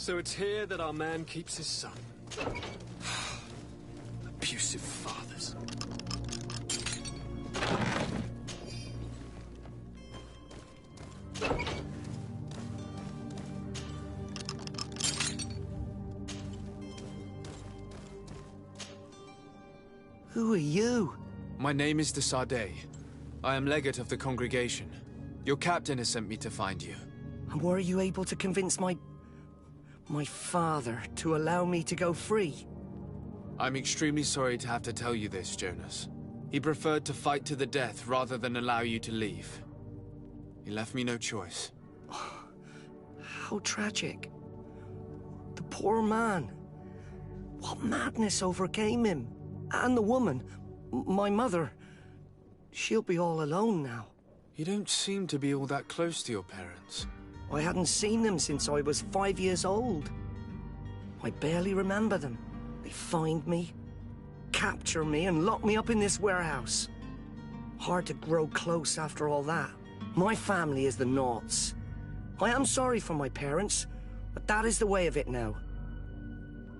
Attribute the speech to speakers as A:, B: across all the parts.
A: So it's here that our man keeps his son. Abusive fathers.
B: Who are you?
C: My name is de Sardet. I am legate of the congregation. Your captain has sent me to find you.
B: And were you able to convince my father to allow me to go free?
C: I'm extremely sorry to have to tell you this, Jonas. He preferred to fight to the death rather than allow you to leave. He left me no choice.
B: How tragic. The poor man. What madness overcame him? And the woman, my mother, she'll be all alone now.
C: You don't seem to be all that close to your parents.
B: I hadn't seen them since I was 5 years old. I barely remember them. They find me, capture me, and lock me up in this warehouse. Hard to grow close after all that. My family is the Naughts. I am sorry for my parents, but that is the way of it now.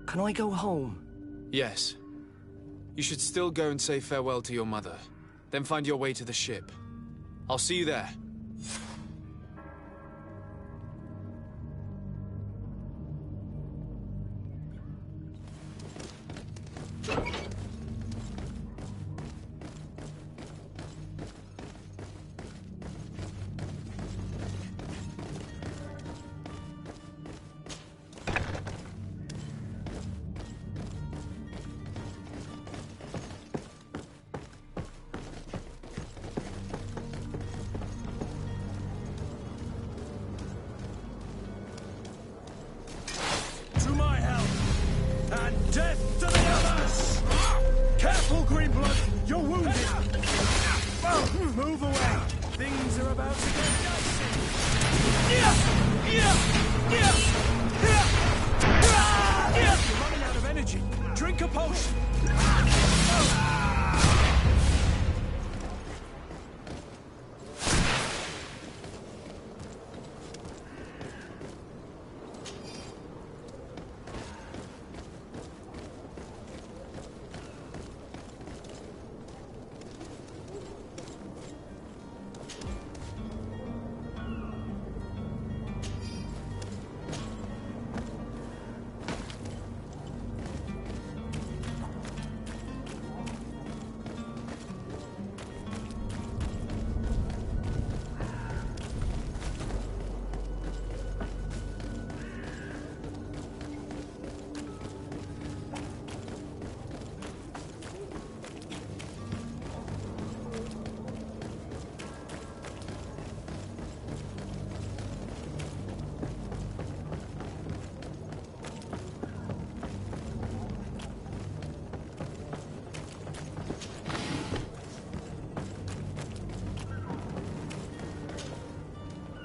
B: Can I go home?
C: Yes. You should still go and say farewell to your mother. Then find your way to the ship. I'll see you there.
D: Death to the others! Careful, Greenblood! You're wounded! Move away! Things are about to get dicey! You're running out of energy! Drink a potion!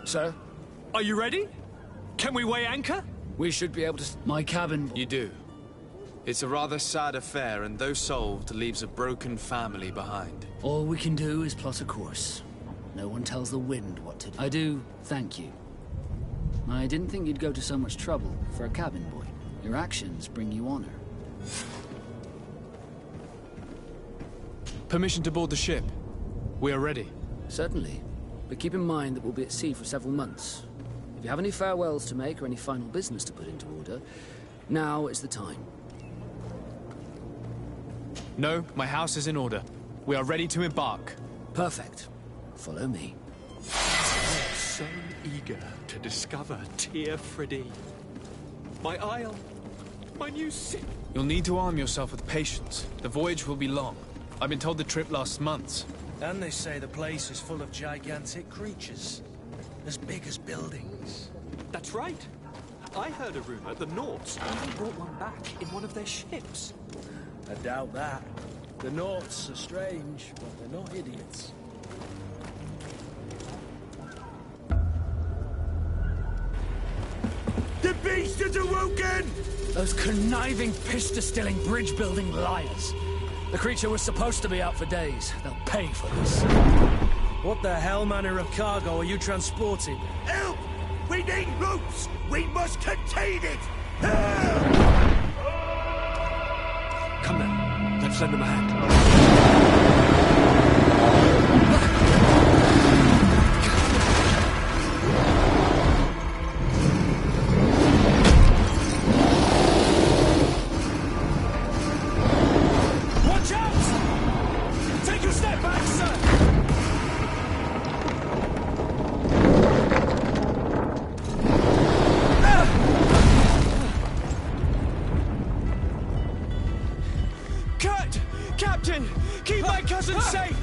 A: Sir? Are you ready? Can we weigh anchor?
E: We should be able to... My cabin...
C: You do. It's a rather sad affair, and though solved, leaves a broken family behind.
E: All we can do is plot a course. No one tells the wind what to do. I do thank you. I didn't think you'd go to so much trouble for a cabin boy. Your actions bring you honor.
C: Permission to board the ship. We are ready.
E: Certainly. But keep in mind that we'll be at sea for several months. If you have any farewells to make or any final business to put into order, now is the time.
C: No, my house is in order. We are ready to embark.
E: Perfect. Follow me.
A: I'm so eager to discover Tyr Freddy. My isle. My new city.
C: You'll need to arm yourself with patience. The voyage will be long. I've been told the trip lasts months.
D: And they say the place is full of gigantic creatures. As big as buildings.
A: That's right. I heard a rumor the Naughts even brought one back in one of their ships.
D: I doubt that. The Naughts are strange, but they're not idiots. The beast is awoken!
E: Those conniving, piss-distilling, bridge-building liars. The creature was supposed to be out for days. They'll pay for this.
D: What the hell manner of cargo are you transporting? Help!
F: We need routes! We must contain it!
A: Come then, let's lend them a hand.
D: Watch out! Take a step back, sir!
A: Cut! Captain! Keep my cousin safe!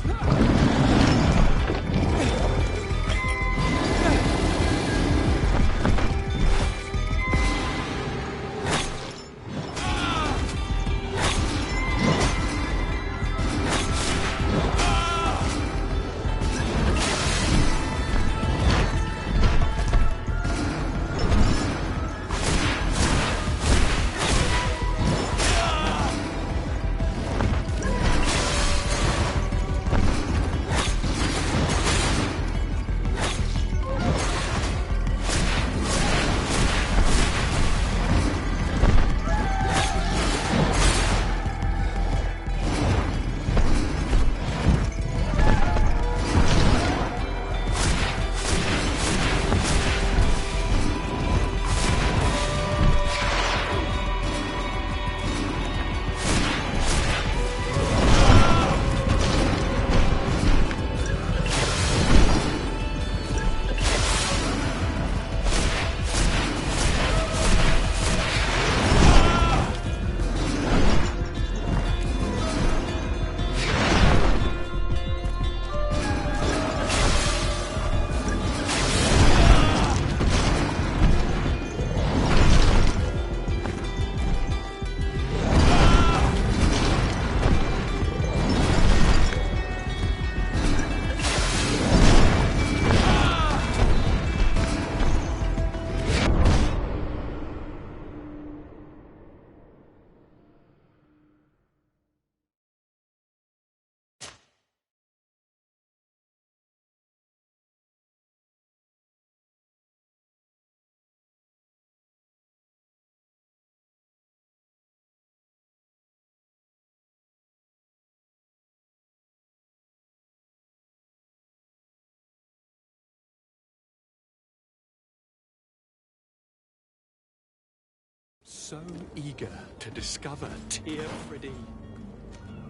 A: So eager to discover Tear Freddy.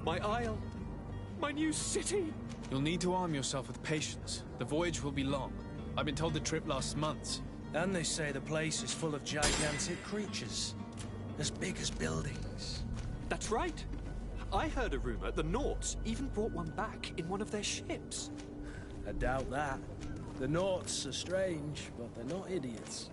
A: My isle, my new city.
G: You'll need to arm yourself with patience. The voyage will be long. I've been told the trip lasts months.
D: And they say the place is full of gigantic creatures. As big as buildings.
A: That's right. I heard a rumor the Nauts even brought one back in one of their ships.
D: I doubt that. The Nauts are strange, but they're not idiots.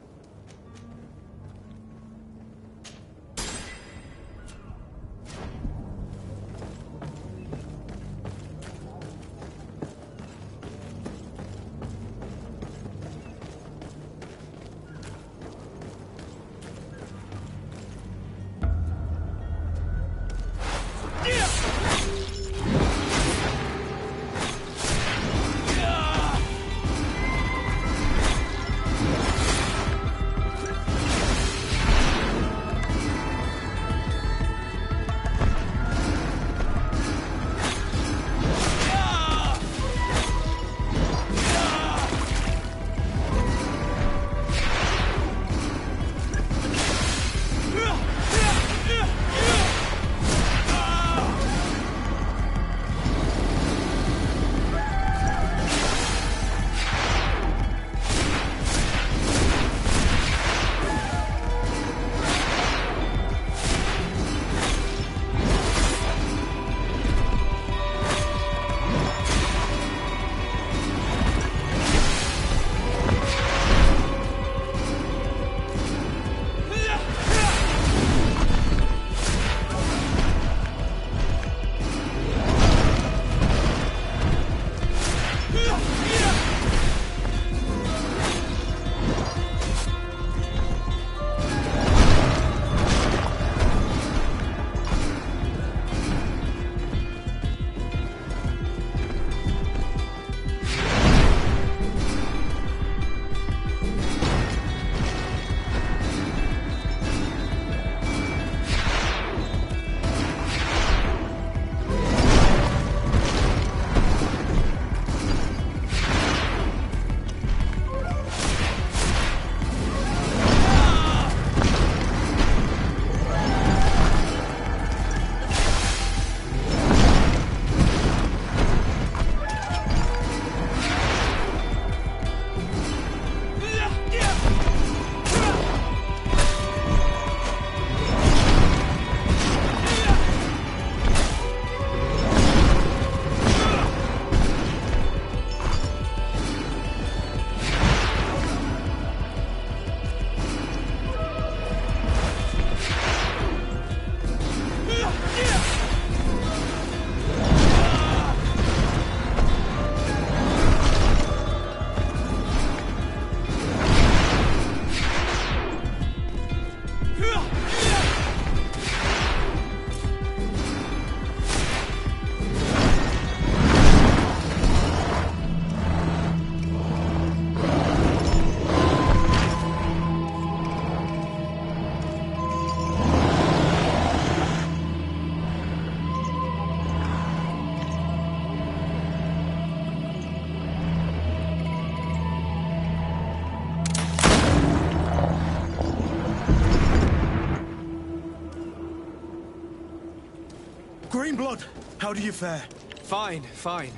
F: blood! How do you fare?
C: Fine, fine.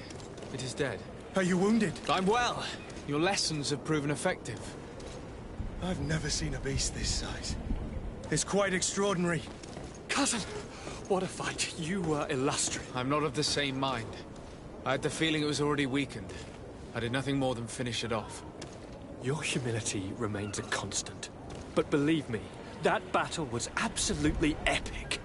C: It is dead.
F: Are you wounded?
C: I'm well. Your lessons have proven effective.
F: I've never seen a beast this size. It's quite extraordinary.
A: Cousin, what a fight. You were illustrious.
C: I'm not of the same mind. I had the feeling it was already weakened. I did nothing more than finish it off.
A: Your humility remains a constant. But believe me, that battle was absolutely epic.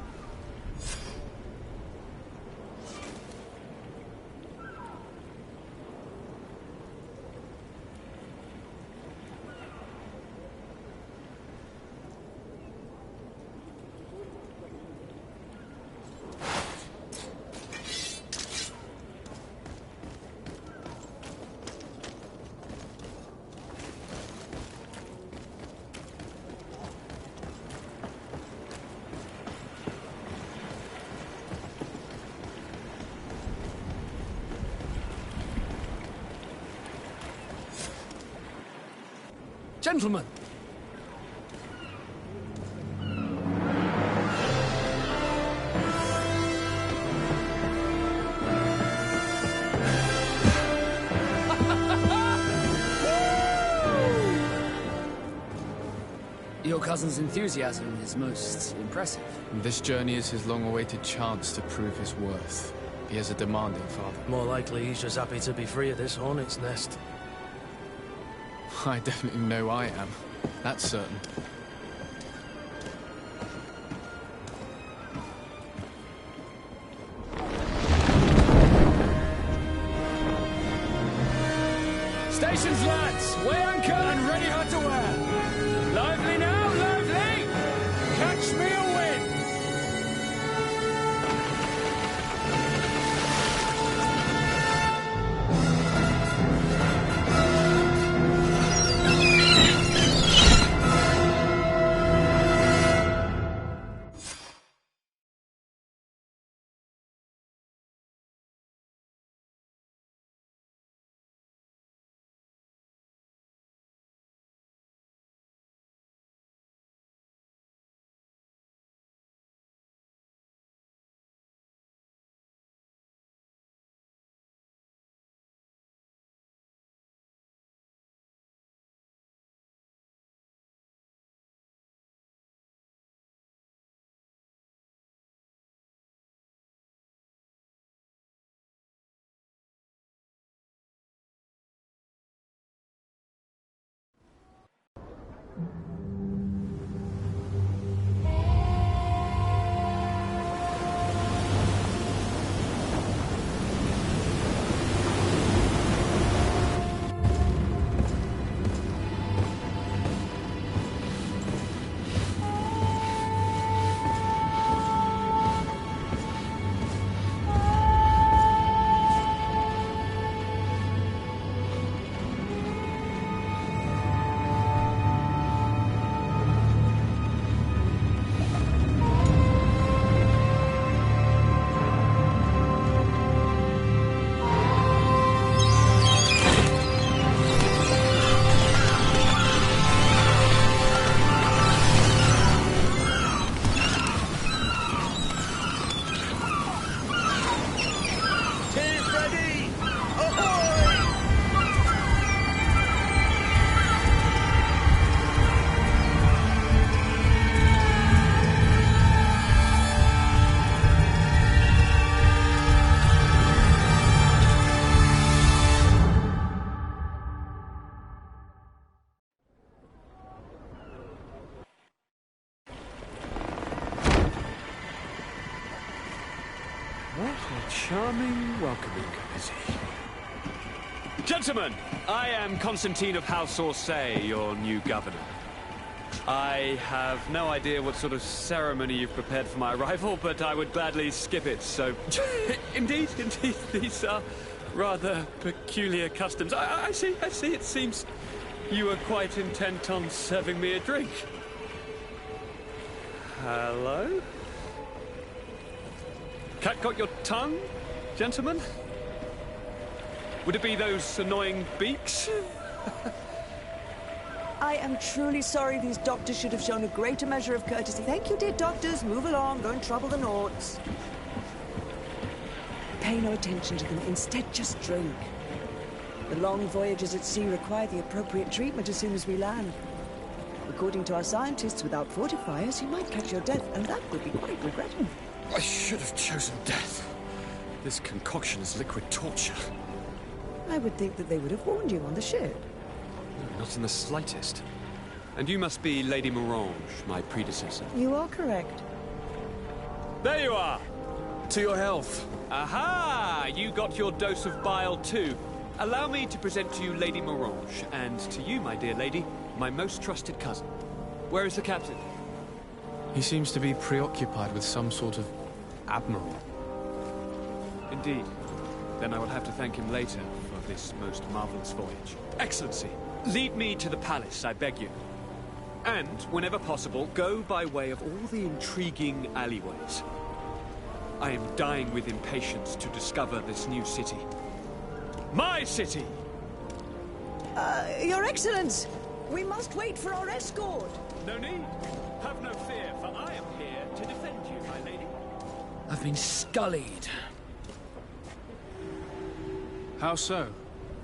G: Gentlemen!
E: Your cousin's enthusiasm is most impressive.
C: This journey is his long-awaited chance to prove his worth. He has a demanding father.
D: More likely he's just happy to be free of this hornet's nest.
C: I definitely know I am. That's certain.
G: Stations, lads! Weigh anchor and ready her to wear! Lively now, lively! Catch me a wind!
A: What a charming welcoming committee. Gentlemen, I am Constantine of House Orsay, your new governor. I have no idea what sort of ceremony you've prepared for my arrival, but I would gladly skip it, so... Indeed, these are rather peculiar customs. I see, it seems you are quite intent on serving me a drink. Hello? Cat got your tongue, gentlemen? Would it be those annoying beaks?
H: I am truly sorry. These doctors should have shown a greater measure of courtesy. Thank you, dear doctors. Move along. Don't trouble the Nords. Pay no attention to them. Instead, just drink. The long voyages at sea require the appropriate treatment as soon as we land. According to our scientists, without fortifiers, you might catch your death, and that would be quite regrettable.
F: I should have chosen death. This concoction is liquid torture.
H: I would think that they would have warned you on the ship.
A: No, not in the slightest. And you must be Lady Morange, my predecessor.
H: You are correct.
A: There you are!
F: To your health.
A: Aha! You got your dose of bile too. Allow me to present to you Lady Morange, and to you, my dear lady, my most trusted cousin. Where is the captain?
C: He seems to be preoccupied with some sort of admiral.
A: Indeed. Then I will have to thank him later for this most marvelous voyage. Excellency, lead me to the palace, I beg you. And, whenever possible, go by way of all the intriguing alleyways. I am dying with impatience to discover this new city. My city!
H: Your Excellence! We must wait for our escort!
A: No need. Have no fear, for I am here to defend you, my lady.
E: I've been scullied.
C: How so?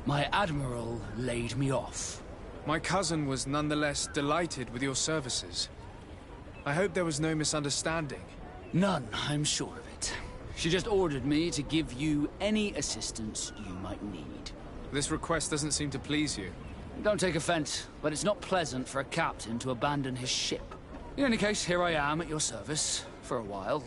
E: My admiral laid me off.
C: My cousin was nonetheless delighted with your services. I hope there was no misunderstanding.
E: None, I'm sure of it. She just ordered me to give you any assistance you might need.
C: This request doesn't seem to please you.
E: Don't take offense, but it's not pleasant for a captain to abandon his ship. In any case, here I am at your service, for a while.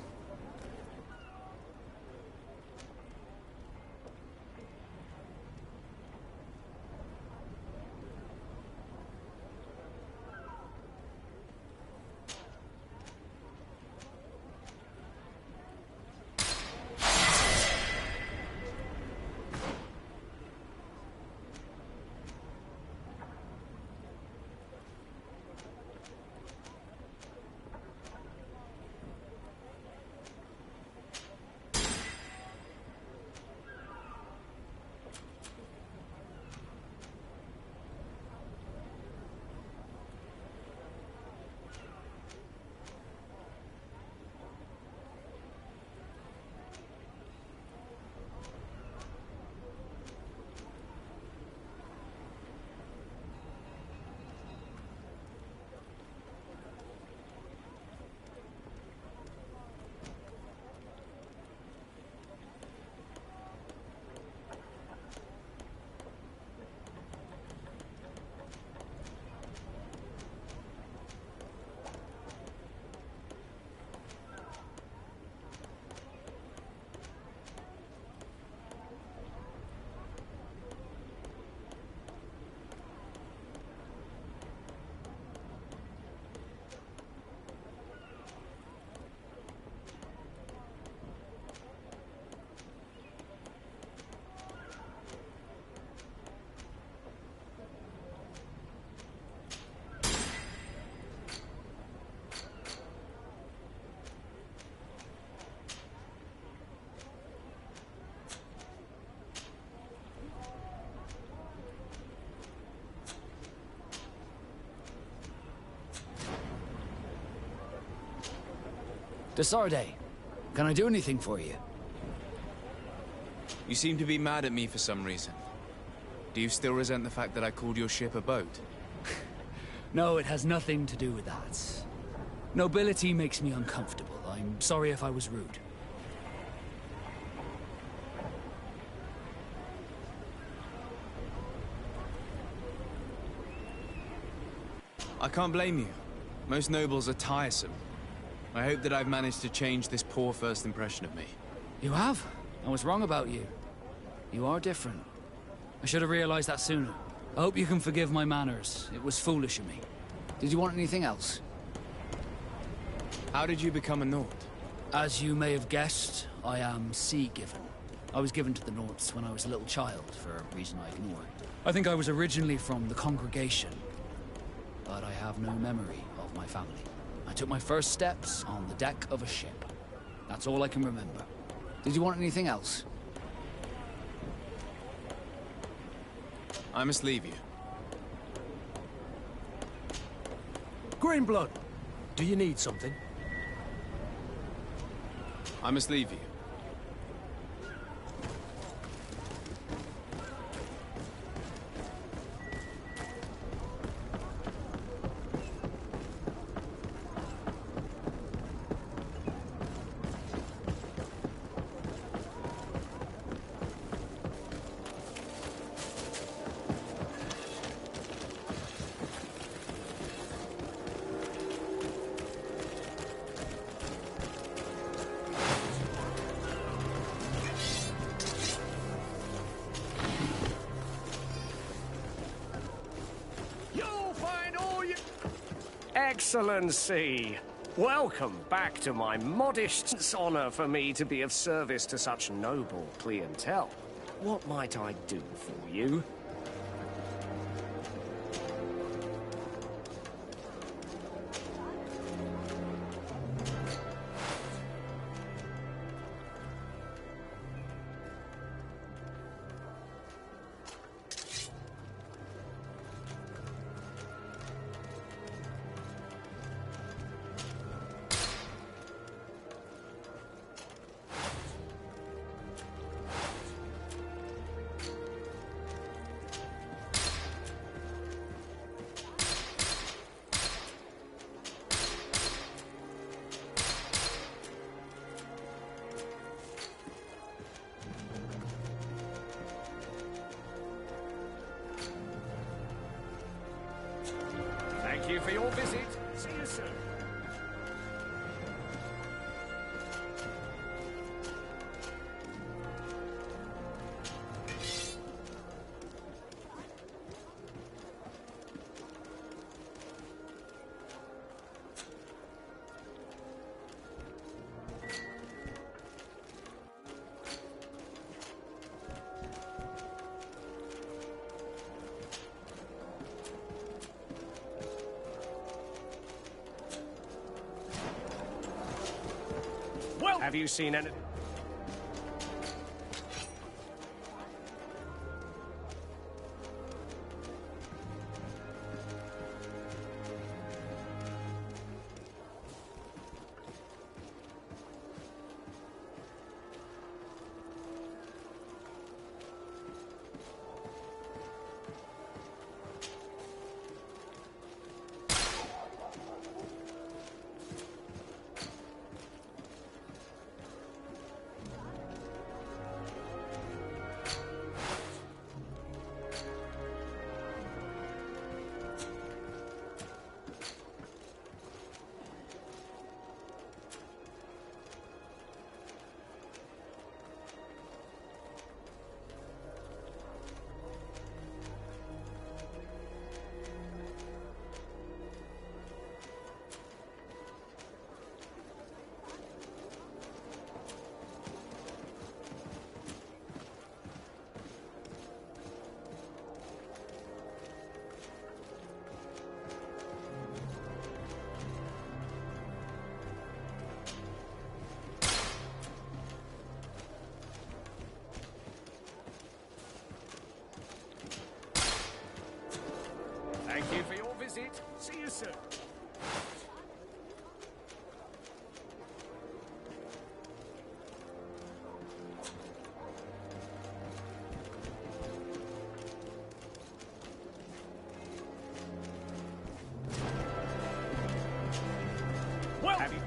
E: Desarde, can I do anything for you?
C: You seem to be mad at me for some reason. Do you still resent the fact that I called your ship a boat?
E: No, it has nothing to do with that. Nobility makes me uncomfortable. I'm sorry if I was rude.
C: I can't blame you. Most nobles are tiresome. I hope that I've managed to change this poor first impression of me.
E: You have? I was wrong about you. You are different. I should have realized that sooner. I hope you can forgive my manners. It was foolish of me. Did you want anything else?
C: How did you become a Nord?
E: As you may have guessed, I am sea-given. I was given to the Nords when I was a little child, for a reason I ignore. I think I was originally from the Congregation, but I have no memory of my family. I took my first steps on the deck of a ship. That's all I can remember. Did you want anything else?
C: I must leave you.
D: Greenblood, do you need something?
C: I must leave you.
I: Excellency! Welcome back to my modest. It's honor for me to be of service to such noble clientele. What might I do for you? Thank you for your visit. See you soon. Well, have you seen any? Thank you for your visit. See you soon. Well, have you?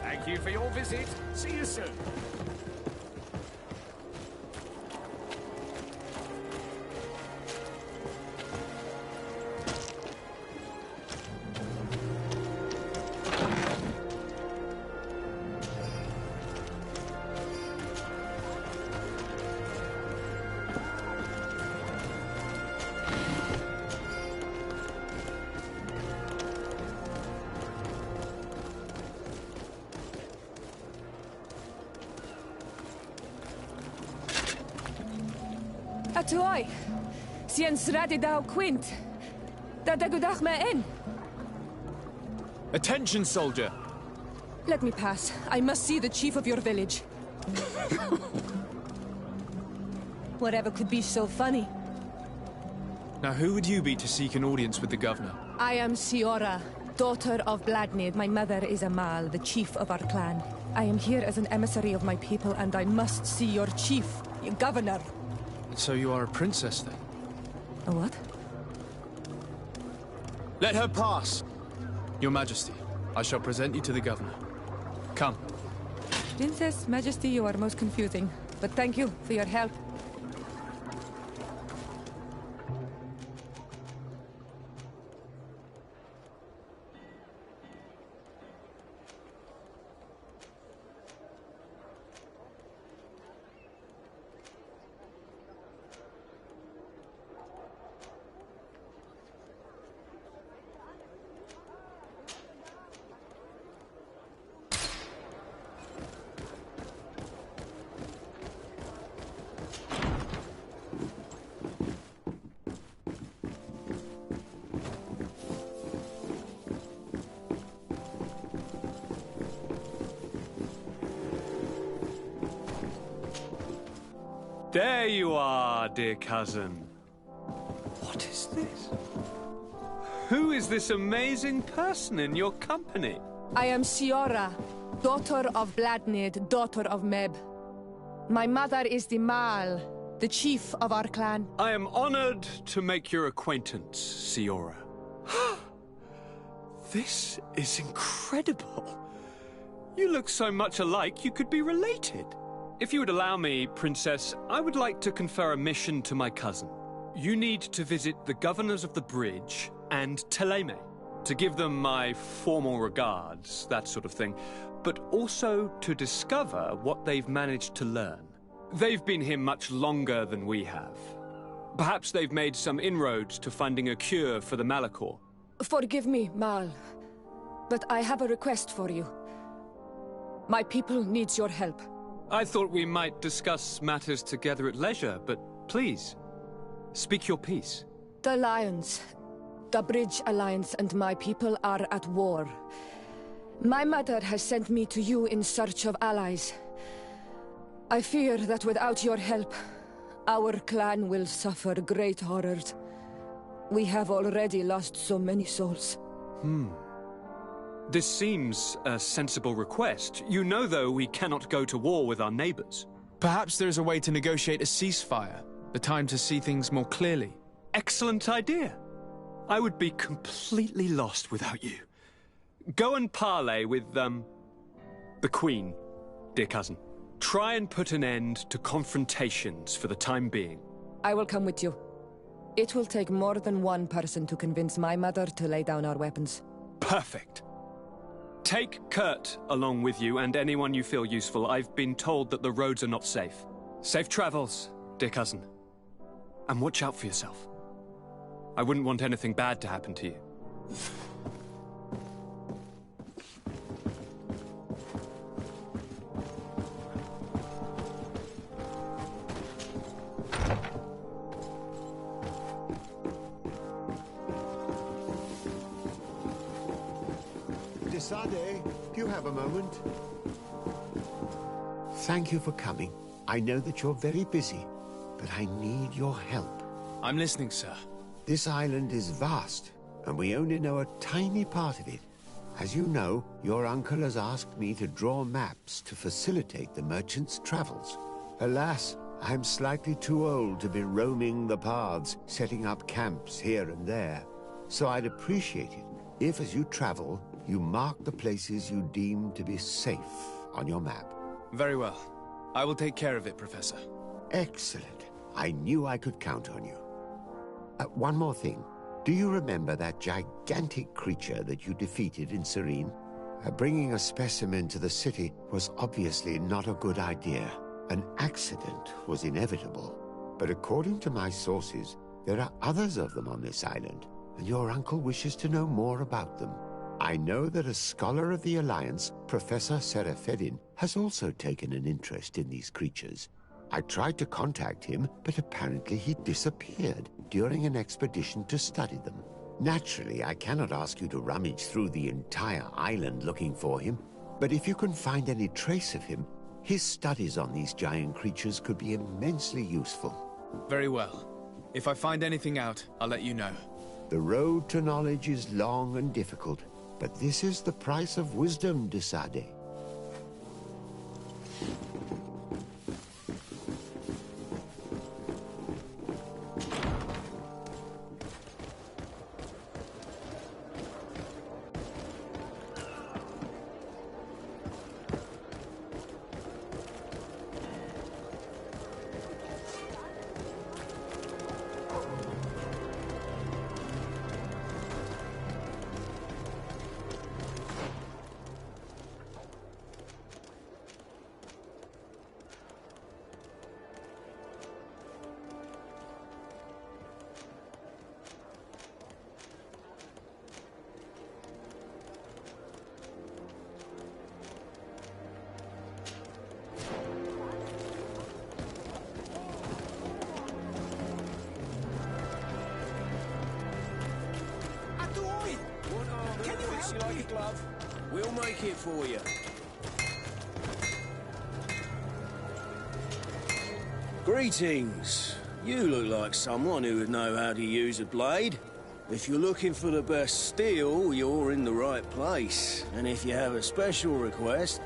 I: Thank you for your visit. See you soon.
J: Atuoi, sian sradi dau quint. Da dagudach me in.
G: Attention, soldier!
J: Let me pass. I must see the chief of your village. Whatever could be so funny?
G: Now who would you be to seek an audience with the governor?
J: I am Siora, daughter of Bladnid. My mother is Amal, the chief of our clan. I am here as an emissary of my people, and I must see your chief, your governor.
G: So you are a princess, then?
J: A what?
G: Let her pass! Your Majesty, I shall present you to the governor. Come.
J: Princess, Majesty, you are most confusing. But thank you for your help.
A: There you are, dear cousin. What is this? Who is this amazing person in your company?
J: I am Siora, daughter of Bladnid, daughter of Meb. My mother is the Mal, the chief of our clan.
A: I am honored to make your acquaintance, Siora. This is incredible. You look so much alike you could be related. If you would allow me, Princess, I would like to confer a mission to my cousin. You need to visit the governors of the bridge and Teleme, to give them my formal regards, that sort of thing, but also to discover what they've managed to learn. They've been here much longer than we have. Perhaps they've made some inroads to finding a cure for the Malachor.
J: Forgive me, Mal, but I have a request for you. My people needs your help.
A: I thought we might discuss matters together at leisure, but please, speak your piece.
J: The Lions, the Bridge Alliance and my people are at war. My mother has sent me to you in search of allies. I fear that without your help, our clan will suffer great horrors. We have already lost so many souls.
A: This seems a sensible request. You know, though, we cannot go to war with our neighbors.
C: Perhaps there's a way to negotiate a ceasefire. The time to see things more clearly.
A: Excellent idea. I would be completely lost without you. Go and parley with, the Queen, dear cousin. Try and put an end to confrontations for the time being.
J: I will come with you. It will take more than one person to convince my mother to lay down our weapons.
A: Perfect. Take Kurt along with you and anyone you feel useful. I've been told that the roads are not safe. Safe travels, dear cousin. And watch out for yourself. I wouldn't want anything bad to happen to you.
K: Desade, do you have a moment? Thank you for coming. I know that you're very busy, but I need your help.
C: I'm listening, sir.
K: This island is vast, and we only know a tiny part of it. As you know, your uncle has asked me to draw maps to facilitate the merchants' travels. Alas, I'm slightly too old to be roaming the paths, setting up camps here and there. So I'd appreciate it if, as you travel, you mark the places you deem to be safe on your map.
C: Very well. I will take care of it, Professor.
K: Excellent. I knew I could count on you. One more thing. Do you remember that gigantic creature that you defeated in Serene? Bringing a specimen to the city was obviously not a good idea. An accident was inevitable. But according to my sources, there are others of them on this island, and your uncle wishes to know more about them. I know that a scholar of the Alliance, Professor Serafedin, has also taken an interest in these creatures. I tried to contact him, but apparently he disappeared during an expedition to study them. Naturally, I cannot ask you to rummage through the entire island looking for him, but if you can find any trace of him, his studies on these giant creatures could be immensely useful.
C: Very well. If I find anything out, I'll let you know.
K: The road to knowledge is long and difficult, but this is the price of wisdom, Desade.
L: We'll make it for you. Greetings. You look like someone who would know how to use a blade. If you're looking for the best steel, you're in the right place. And if you have a special request...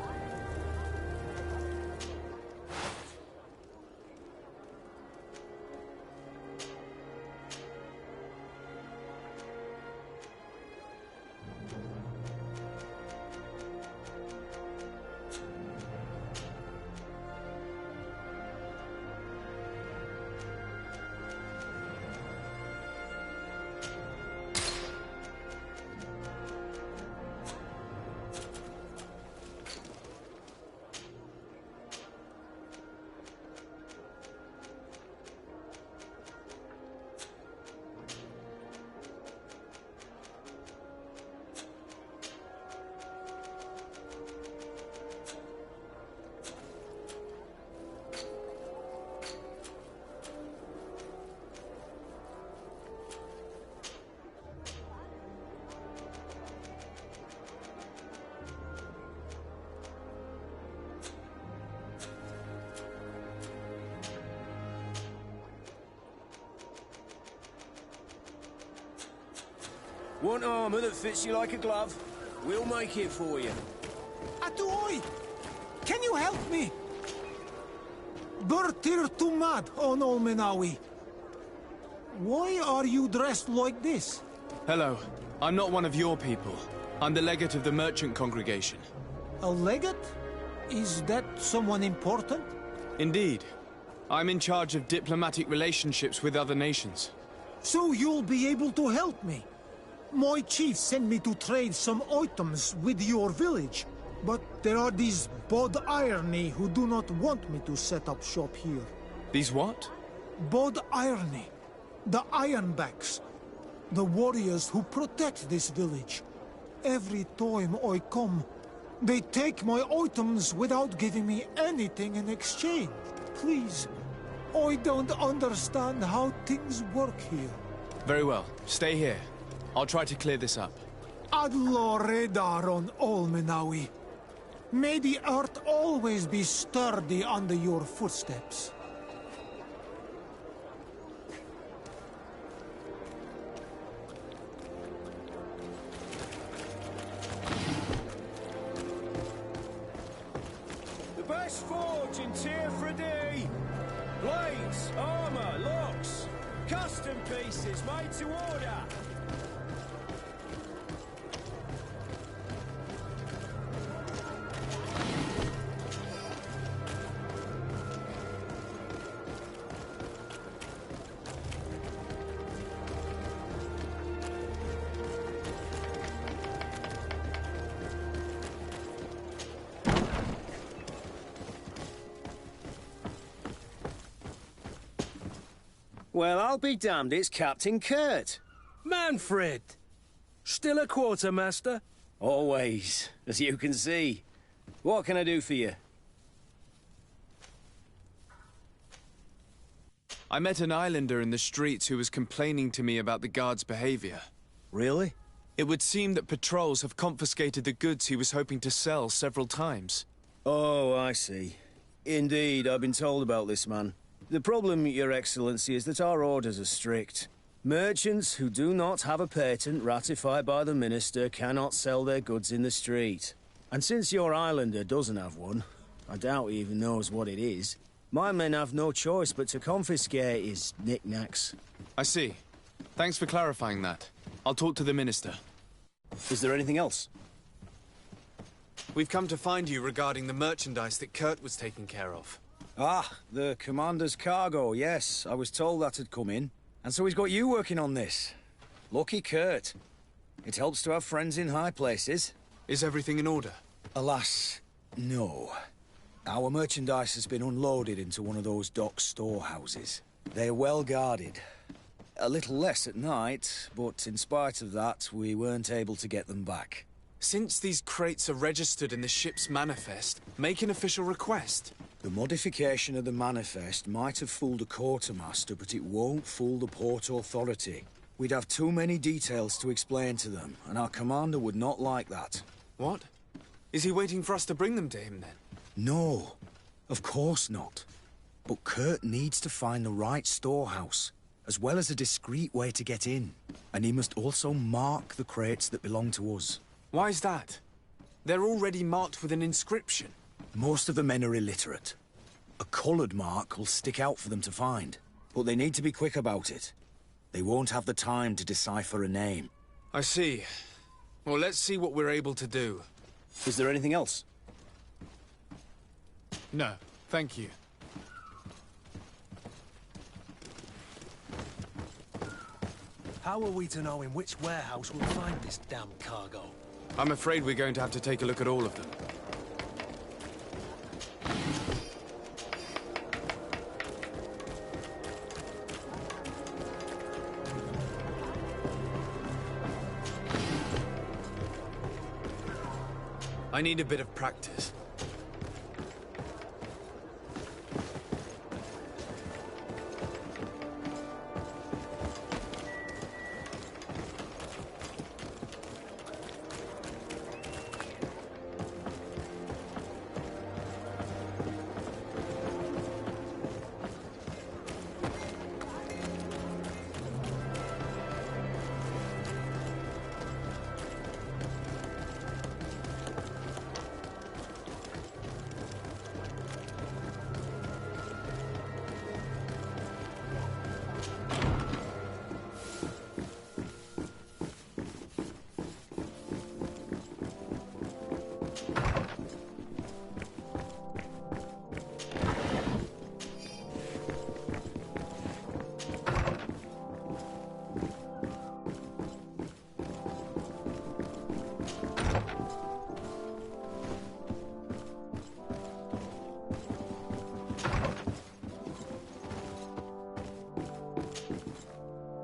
L: Want armor that fits you like a glove? We'll make it for you.
M: Atuoi! Can you help me? Bertir Tumad on Olmenawi. Why are you dressed like this?
C: Hello. I'm not one of your people. I'm the legate of the merchant congregation.
M: A legate? Is that someone important?
C: Indeed. I'm in charge of diplomatic relationships with other nations.
M: So you'll be able to help me? My chief sent me to trade some items with your village, but there are these Bod Irony who do not want me to set up shop here.
C: These what?
M: Bod Irony. The Ironbacks. The warriors who protect this village. Every time I come, they take my items without giving me anything in exchange. Please, I don't understand how things work here.
C: Very well. Stay here. I'll try to clear this up.
M: Adlo Redar on Olmenawi. May the earth always be sturdy under your footsteps.
L: The best forge in Tier Fredy. Blades, armor, locks. Custom pieces made to order. Well, I'll be damned, it's Captain Kurt.
D: Manfred! Still a quartermaster?
L: Always, as you can see. What can I do for you?
C: I met an islander in the streets who was complaining to me about the guard's behavior.
L: Really?
C: It would seem that patrols have confiscated the goods he was hoping to sell several times.
L: Oh, I see. Indeed, I've been told about this man. The problem, Your Excellency, is that our orders are strict. Merchants who do not have a patent ratified by the Minister cannot sell their goods in the street. And since your islander doesn't have one, I doubt he even knows what it is, my men have no choice but to confiscate his knickknacks.
C: I see. Thanks for clarifying that. I'll talk to the Minister.
L: Is there anything else?
C: We've come to find you regarding the merchandise that Kurt was taking care of.
L: Ah, the Commander's cargo, yes. I was told that had come in. And so he's got you working on this. Lucky Kurt. It helps to have friends in high places.
C: Is everything in order?
L: Alas, no. Our merchandise has been unloaded into one of those dock storehouses. They're well guarded. A little less at night, but in spite of that, we weren't able to get them back.
C: Since these crates are registered in the ship's manifest, make an official request.
L: The modification of the manifest might have fooled a quartermaster, but it won't fool the Port Authority. We'd have too many details to explain to them, and our commander would not like that.
C: What? Is he waiting for us to bring them to him, then?
L: No, of course not. But Kurt needs to find the right storehouse, as well as a discreet way to get in. And he must also mark the crates that belong to us.
C: Why is that? They're already marked with an inscription.
L: Most of the men are illiterate. A coloured mark will stick out for them to find. But they need to be quick about it. They won't have the time to decipher a name.
C: I see. Well, let's see what we're able to do.
L: Is there anything else?
C: No, thank you.
D: How are we to know in which warehouse we'll find this damn cargo?
C: I'm afraid we're going to have to take a look at all of them. I need a bit of practice.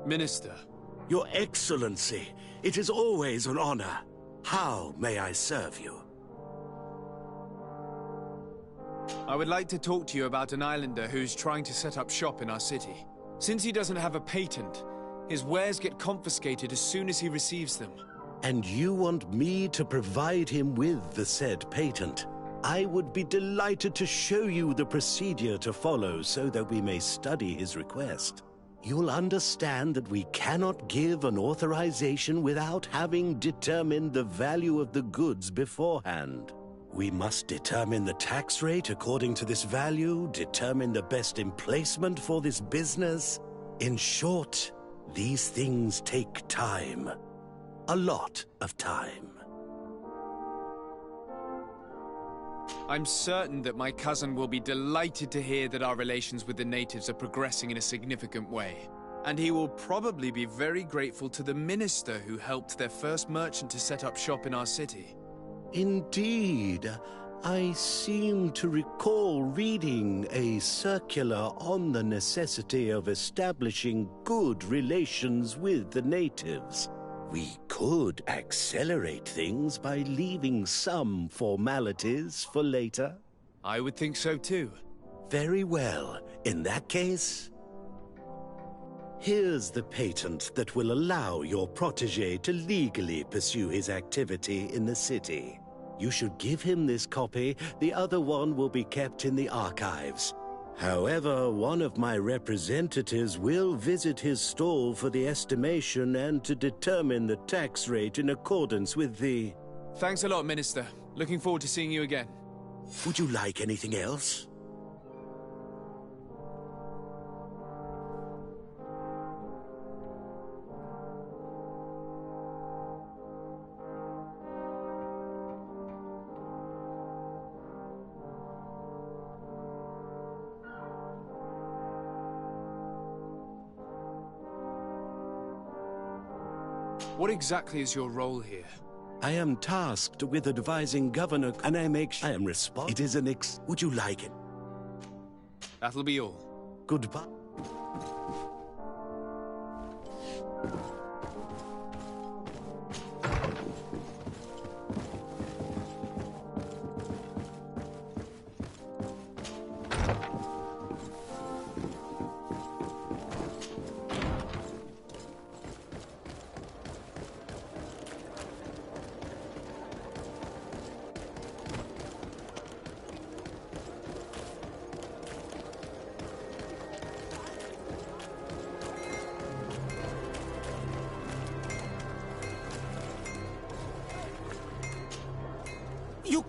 C: Minister.
N: Your Excellency, it is always an honor. How may I serve you?
C: I would like to talk to you about an islander who's trying to set up shop in our city. Since he doesn't have a patent, his wares get confiscated as soon as he receives them.
N: And you want me to provide him with the said patent? I would be delighted to show you the procedure to follow so that we may study his request. You'll understand that we cannot give an authorization without having determined the value of the goods beforehand. We must determine the tax rate according to this value, determine the best emplacement for this business. In short, these things take time. A lot of time.
C: I'm certain that my cousin will be delighted to hear that our relations with the natives are progressing in a significant way. And he will probably be very grateful to the minister who helped their first merchant to set up shop in our city.
N: Indeed. I seem to recall reading a circular on the necessity of establishing good relations with the natives. We could accelerate things by leaving some formalities for later.
C: I would think so too.
N: Very well. In that case, here's the patent that will allow your protege to legally pursue his activity in the city. You should give him this copy. The other one will be kept in the archives. However, one of my representatives will visit his stall for the estimation and to determine the tax rate in accordance with the...
C: Thanks a lot, Minister. Looking forward to seeing you again.
N: Would you like anything else?
C: What exactly is your role here?
N: I am tasked with advising Governor, and I am responsible. It is an Would you like it?
C: That'll be all.
N: Goodbye.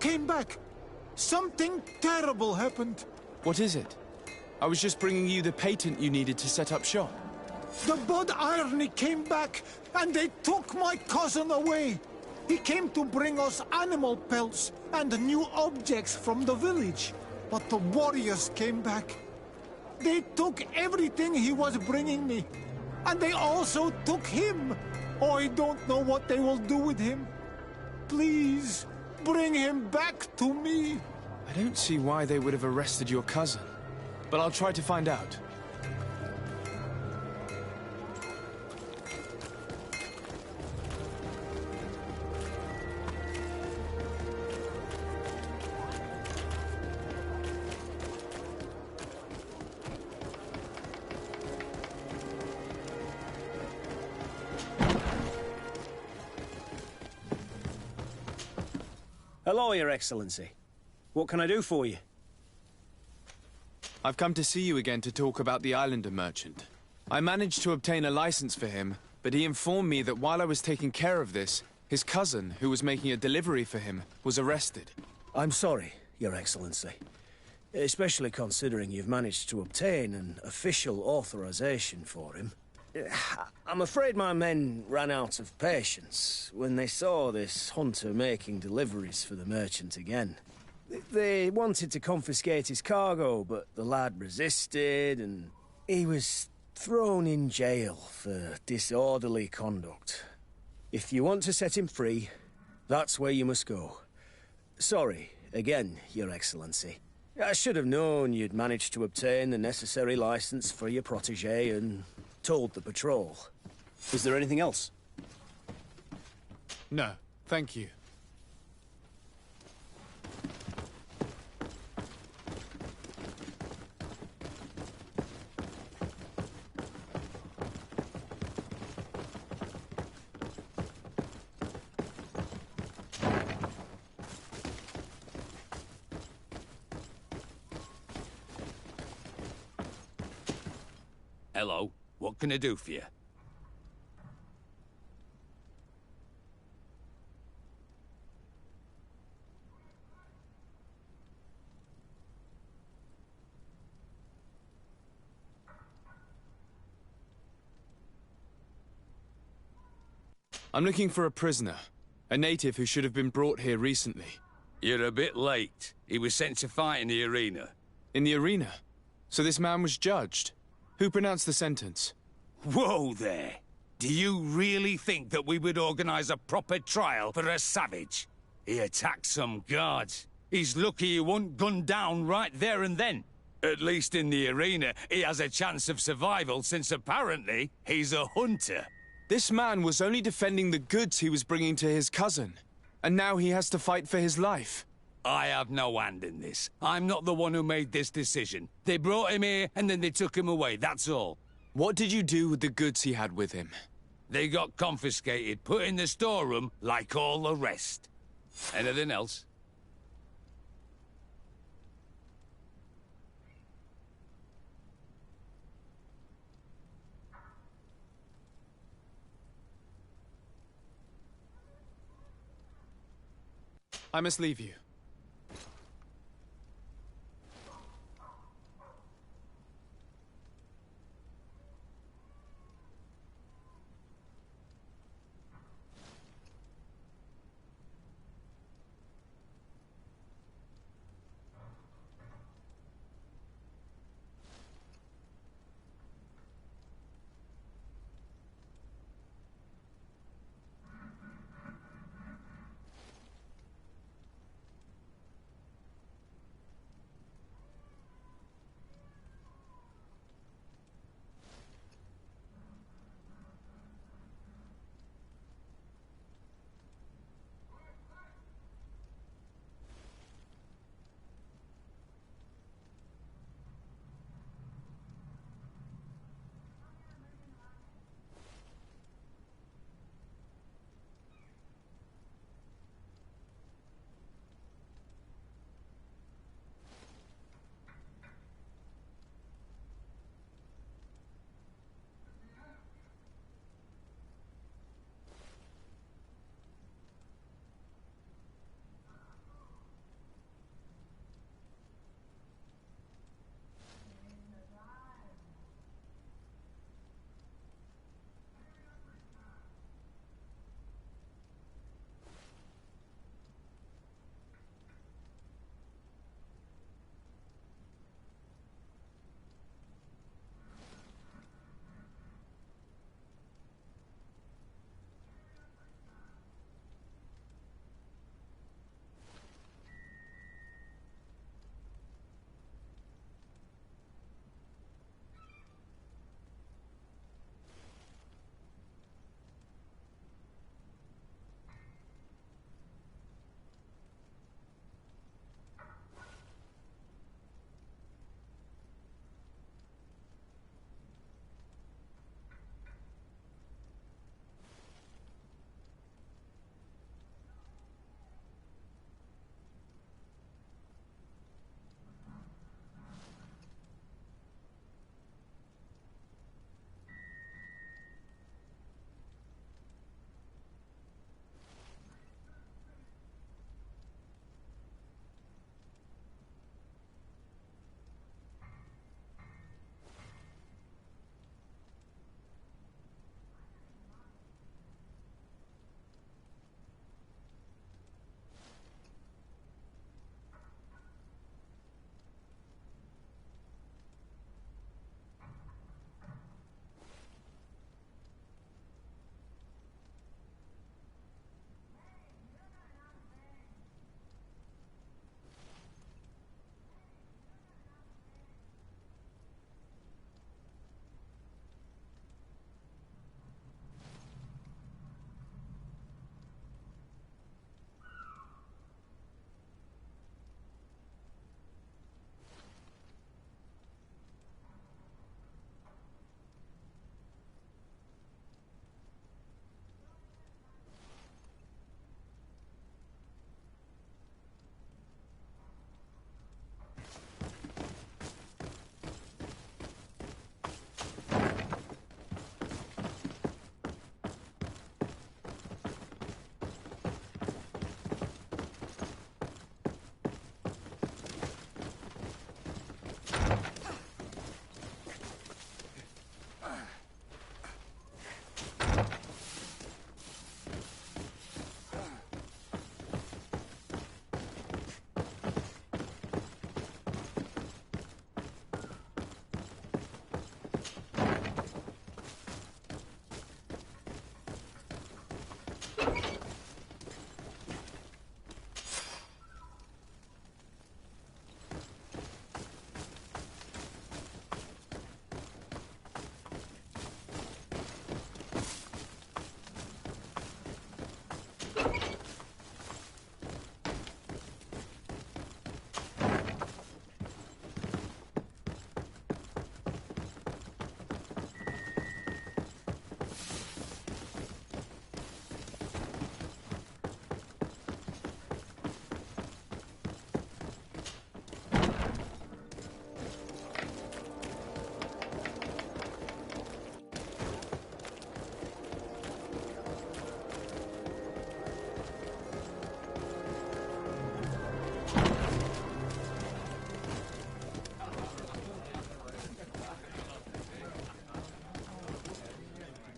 M: came back. Something terrible happened.
C: What is it? I was just bringing you the patent you needed to set up shop.
M: The Bud Irony came back, and they took my cousin away. He came to bring us animal pelts and new objects from the village. But the warriors came back. They took everything he was bringing me. And they also took him. Oh, I don't know what they will do with him. Please, bring him back to me.
C: I don't see why they would have arrested your cousin, but I'll try to find out.
L: Hello, Your Excellency. What can I do for you?
C: I've come to see you again to talk about the Islander merchant. I managed to obtain a license for him, but he informed me that while I was taking care of this, his cousin, who was making a delivery for him, was arrested.
L: I'm sorry, Your Excellency. Especially considering you've managed to obtain an official authorization for him. I'm afraid my men ran out of patience when they saw this hunter making deliveries for the merchant again. They wanted to confiscate his cargo, but the lad resisted, and he was thrown in jail for disorderly conduct. If you want to set him free, that's where you must go. Sorry, again, Your Excellency. I should have known you'd managed to obtain the necessary license for your protégé and told the patrol.
A: Is there anything else?
C: No, thank you.
O: Hello, what can I do for you?
C: I'm looking for a prisoner. A native who should have been brought here recently.
O: You're a bit late. He was sent to fight in the arena.
C: In the arena? So this man was judged? Who pronounced the sentence?
O: Whoa there! Do you really think that we would organize a proper trial for a savage? He attacked some guards. He's lucky he wasn't gunned down right there and then. At least in the arena, he has a chance of survival since apparently he's a hunter.
C: This man was only defending the goods he was bringing to his cousin. And now he has to fight for his life.
O: I have no hand in this. I'm not the one who made this decision. They brought him here, and then they took him away, that's all.
C: What did you do with the goods he had with him?
O: They got confiscated, put in the storeroom, like all the rest. Anything else?
C: I must leave you.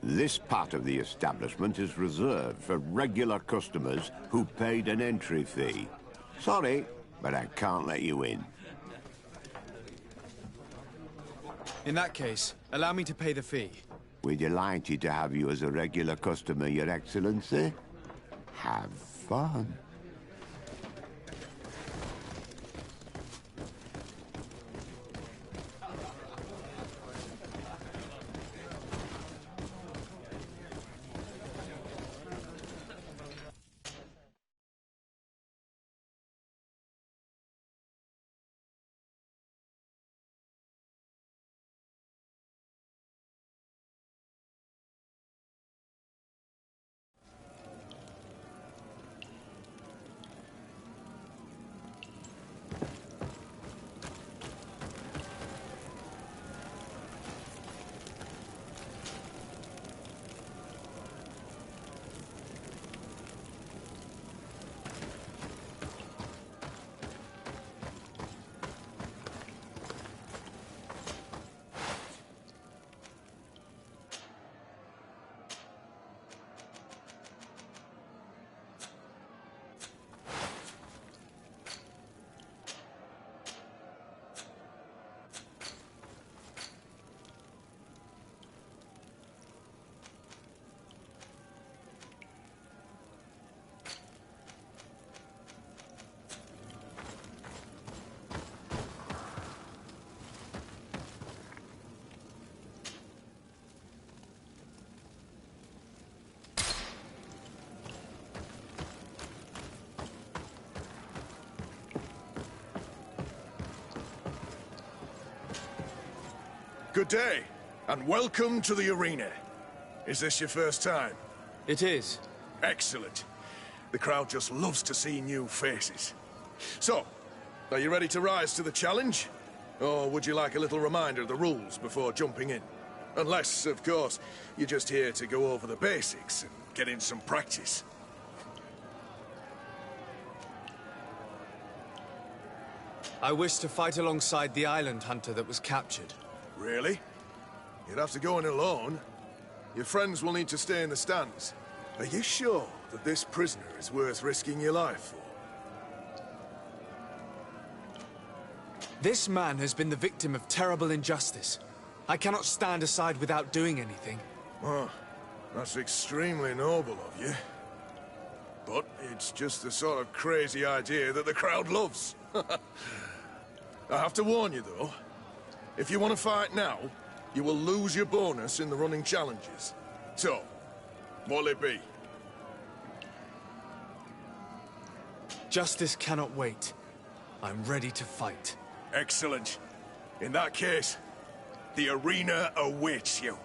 K: This part of the establishment is reserved for regular customers who paid an entry fee. Sorry, but I can't let you in.
C: In that case, allow me to pay the fee.
K: We're delighted to have you as a regular customer, Your Excellency. Have fun.
F: Good day, and welcome to the arena. Is this your first time?
C: It is.
F: Excellent. The crowd just loves to see new faces. So, are you ready to rise to the challenge? Or would you like a little reminder of the rules before jumping in? Unless, of course, you're just here to go over the basics and get in some practice.
C: I wish to fight alongside the island hunter that was captured.
F: Really? You'd have to go in alone. Your friends will need to stay in the stands. Are you sure that this prisoner is worth risking your life for?
C: This man has been the victim of terrible injustice. I cannot stand aside without doing anything.
F: Oh, that's extremely noble of you. But it's just the sort of crazy idea that the crowd loves. I have to warn you, though. If you want to fight now, you will lose your bonus in the running challenges. So, what'll it be?
C: Justice cannot wait. I'm ready to fight.
F: Excellent. In that case, the arena awaits you.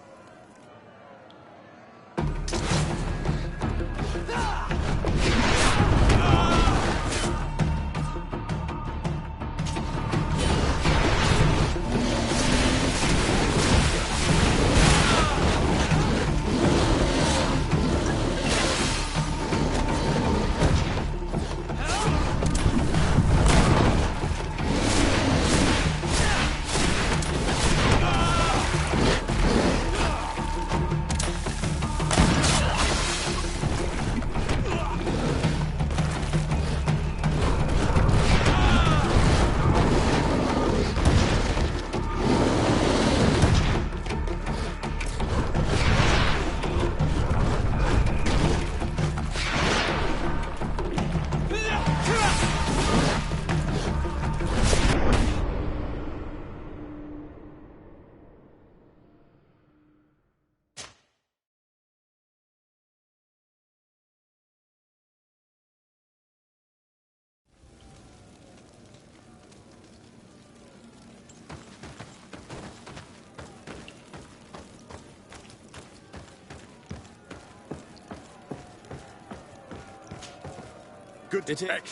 F: Good tech.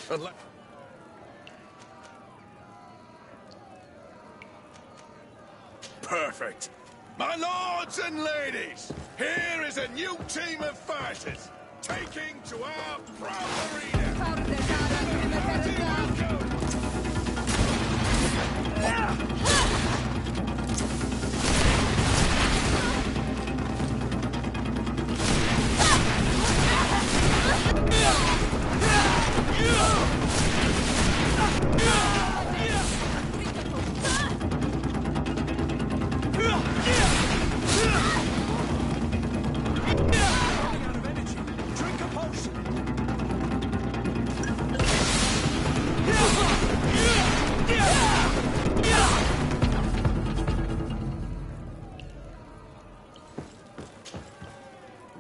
F: Perfect. My lords and ladies, here is a new team of fighters, taking to our proud arena.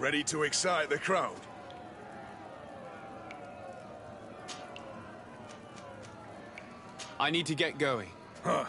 F: Ready to excite the crowd?
C: I need to get going.
F: Huh.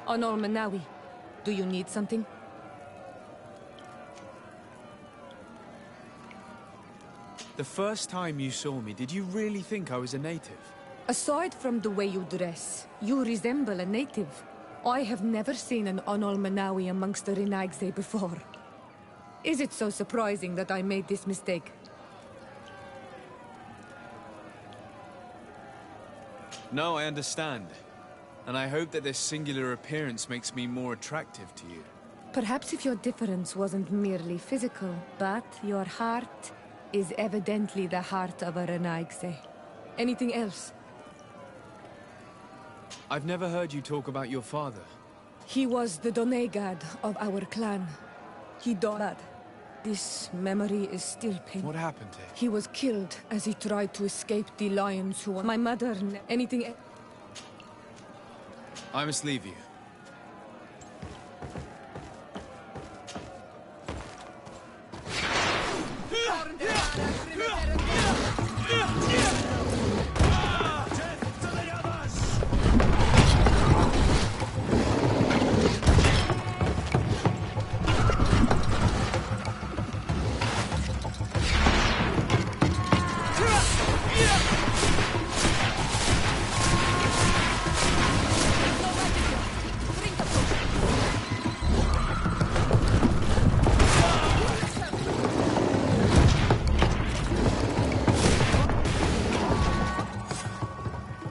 J: Honor Manawi, do you need something?
C: The first time you saw me, did you really think I was a native?
J: Aside from the way you dress, you resemble a native. I have never seen an Onol Manawi amongst the Renaigse before. Is it so surprising that I made this mistake?
C: No, I understand. And I hope that this singular appearance makes me more attractive to you.
J: Perhaps if your difference wasn't merely physical, but your heart is evidently the heart of a Renaigse. Anything else?
C: I've never heard you talk about your father.
J: He was the Donegad of our clan. He died. This memory is still painful.
C: What happened to him?
J: He was killed as he tried to escape the lions who... My mother... Anything else?
C: I must leave you.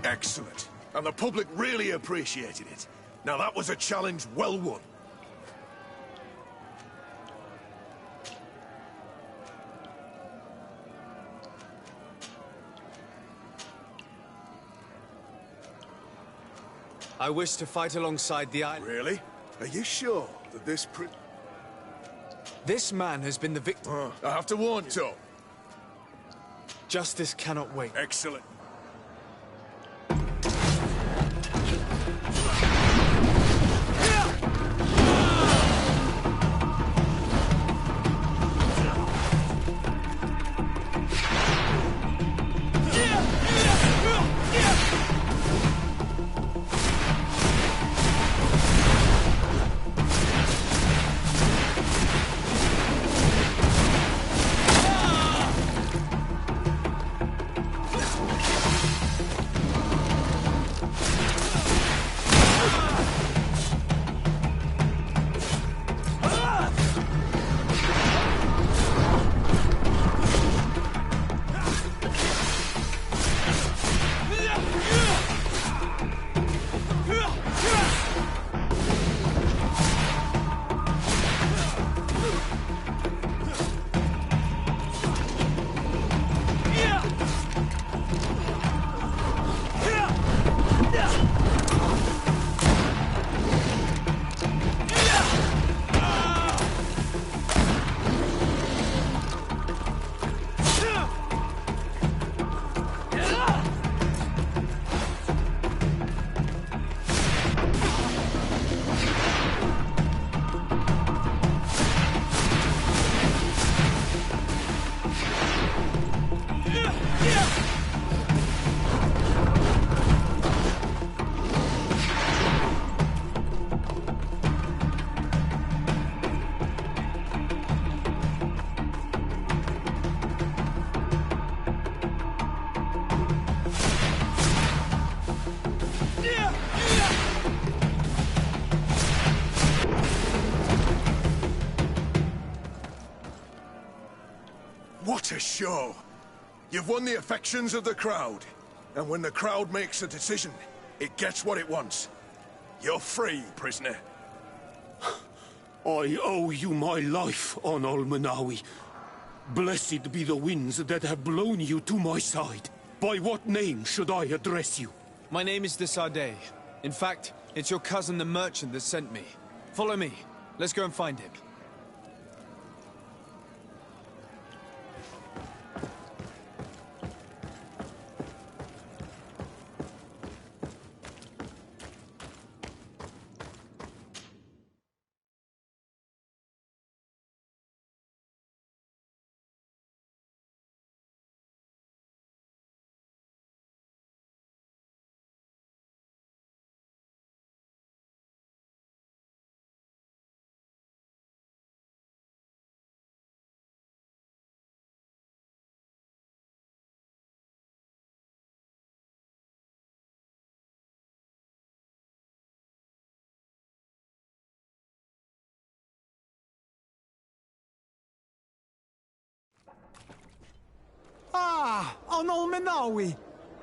F: Excellent. And the public really appreciated it. Now that was a challenge well won.
C: I wish to fight alongside the island.
F: Really? Are you sure that
C: This man has been the victim.
F: I have to warn you. So.
C: Justice cannot wait.
F: Excellent. show. You've won the affections of the crowd. And when the crowd makes a decision, it gets what it wants. You're free, prisoner.
P: I owe you my life, on Olmanawi. Blessed be the winds that have blown you to my side. By what name should I address you?
C: My name is Desade. In fact, it's your cousin the merchant that sent me. Follow me. Let's go and find him.
M: Ah, Anol Menawi.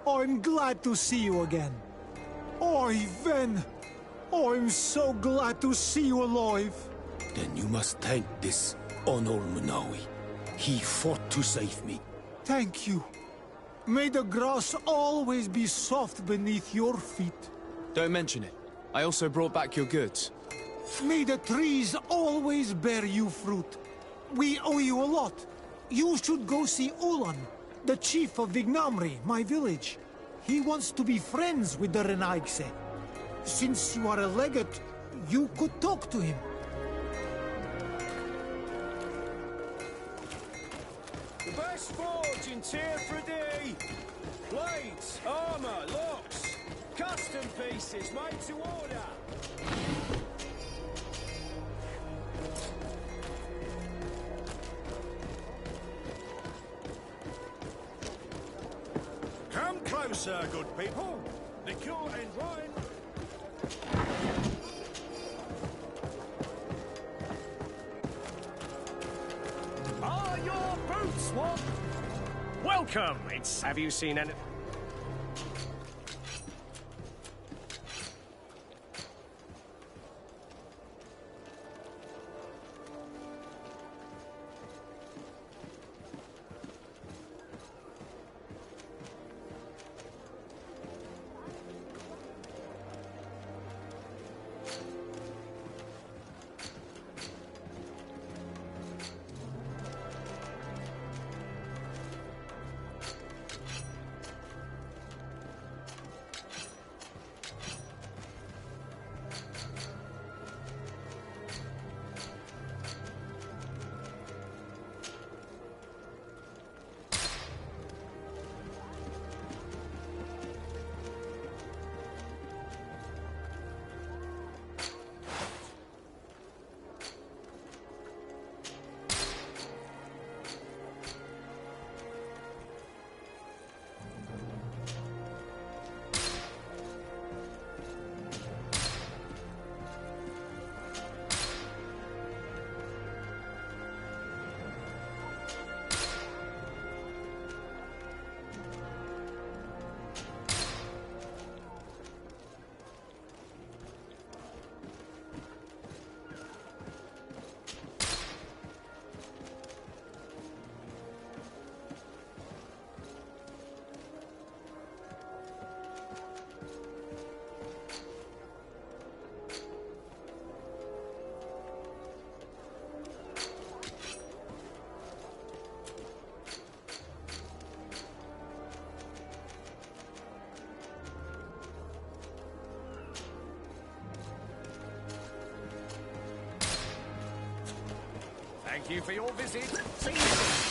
M: I'm glad to see you again. Oi, Ven. I'm so glad to see you alive.
P: Then you must thank this Onol Manawi. He fought to save me.
M: Thank you. May the grass always be soft beneath your feet.
C: Don't mention it. I also brought back your goods.
M: May the trees always bear you fruit. We owe you a lot. You should go see Ulan, the chief of Vignamri, my village. He wants to be friends with the Renaigse. Since you are a legate, you could talk to him.
L: The best forge in Tier 3D. Blades, armor, locks, custom pieces made to order.
Q: Come closer, good people. Liqueur and wine.
I: Are your boots what? Welcome. Have you seen any? Thank you for your visit. See you soon.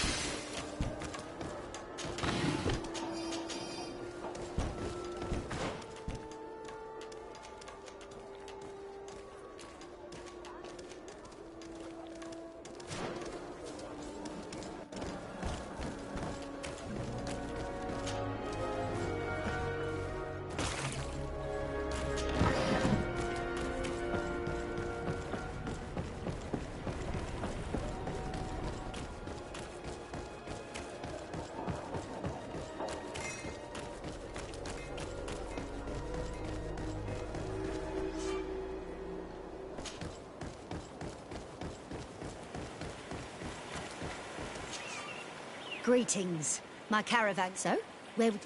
R: Greetings. My caravan, so? Where would...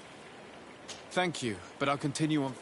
C: Thank you, but I'll continue on...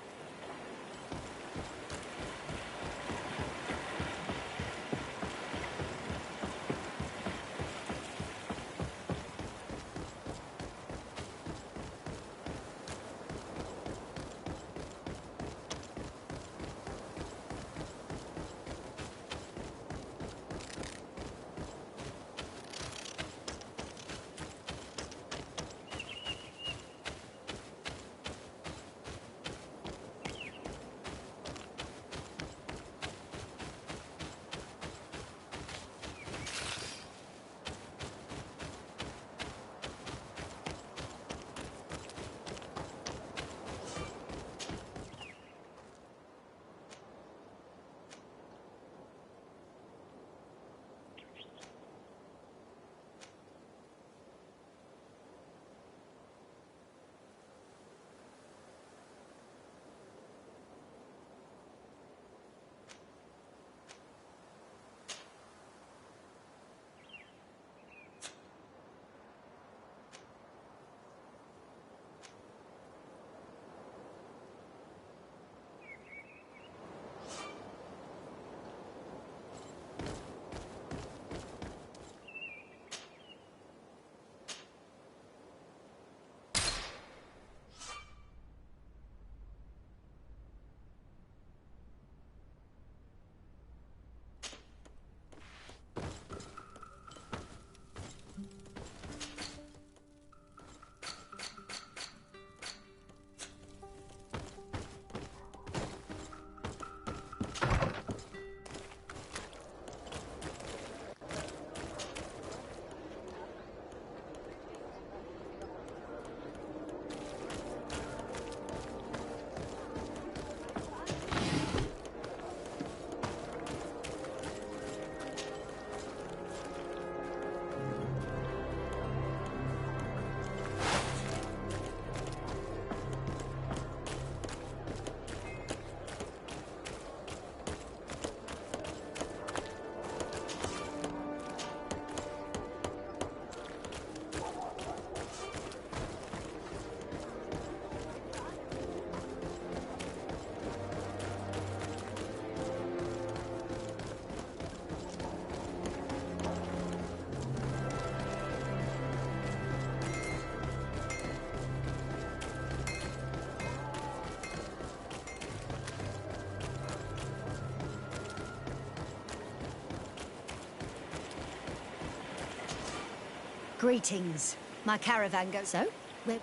R: Greetings. My caravan goes... So? Where...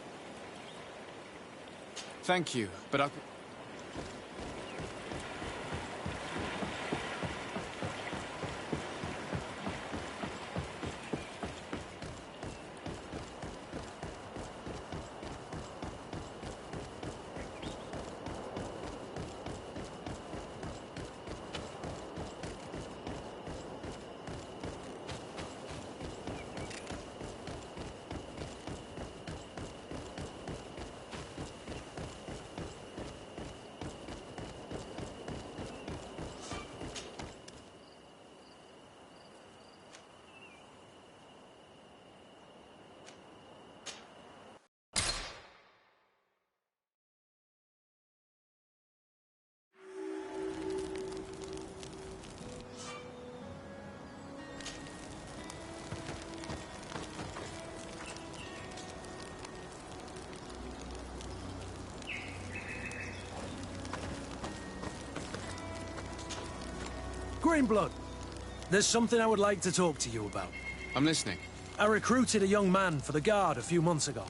C: Thank you, but I'll...
D: Greenblood, there's something I would like to talk to you about.
C: I'm listening.
D: I recruited a young man for the Guard a few months ago.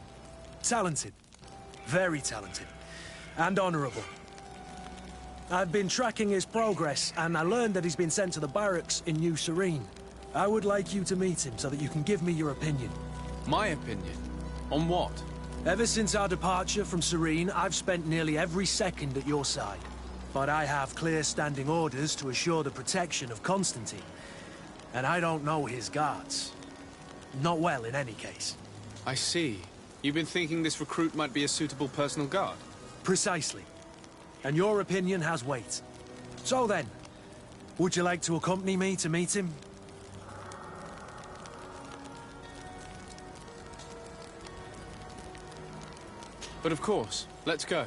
D: Talented. Very talented. And honorable. I've been tracking his progress, and I learned that he's been sent to the barracks in New Serene. I would like you to meet him so that you can give me your opinion.
C: My opinion? On what?
D: Ever since our departure from Serene, I've spent nearly every second at your side. But I have clear standing orders to assure the protection of Constantine. And I don't know his guards. Not well, in any case.
C: I see. You've been thinking this recruit might be a suitable personal guard?
D: Precisely. And your opinion has weight. So then, would you like to accompany me to meet him?
C: But of course, let's go.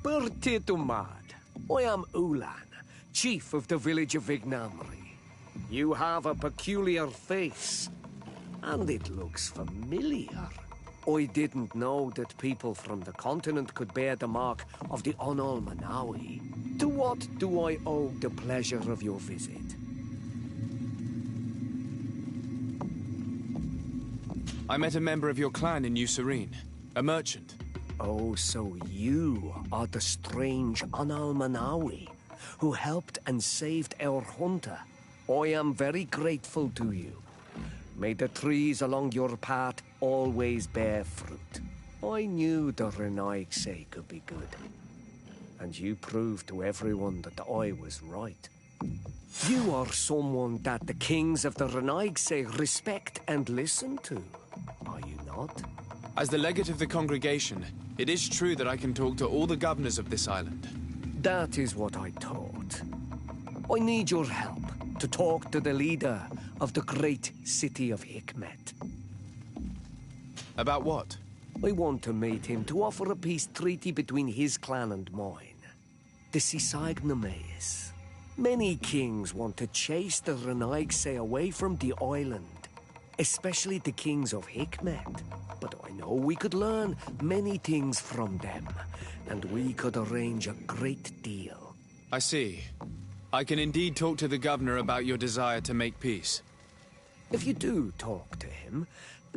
I: Bertie mad. I am Ulan, chief of the village of Vignamri. You have a peculiar face, and it looks familiar. I didn't know that people from the continent could bear the mark of the Onol Manawi. To what do I owe the pleasure of your visit?
C: I met a member of your clan in New Serene, a merchant.
I: Oh, so you are the strange Onol Manawi who helped and saved our hunter. I am very grateful to you. May the trees along your path always bear fruit. I knew the Renaigse could be good. And you proved to everyone that I was right. You are someone that the kings of the Renaigse respect and listen to, are you not?
C: As the legate of the congregation, it is true that I can talk to all the governors of this island.
I: That is what I thought. I need your help to talk to the leader of the great city of Hikmet.
C: About what?
I: I want to meet him to offer a peace treaty between his clan and mine. The Sisagnameis. Many kings want to chase the Renaigse away from the island, especially the kings of Hikmet. But I know we could learn many things from them, and we could arrange a great deal.
C: I see. I can indeed talk to the governor about your desire to make peace.
I: If you do talk to him,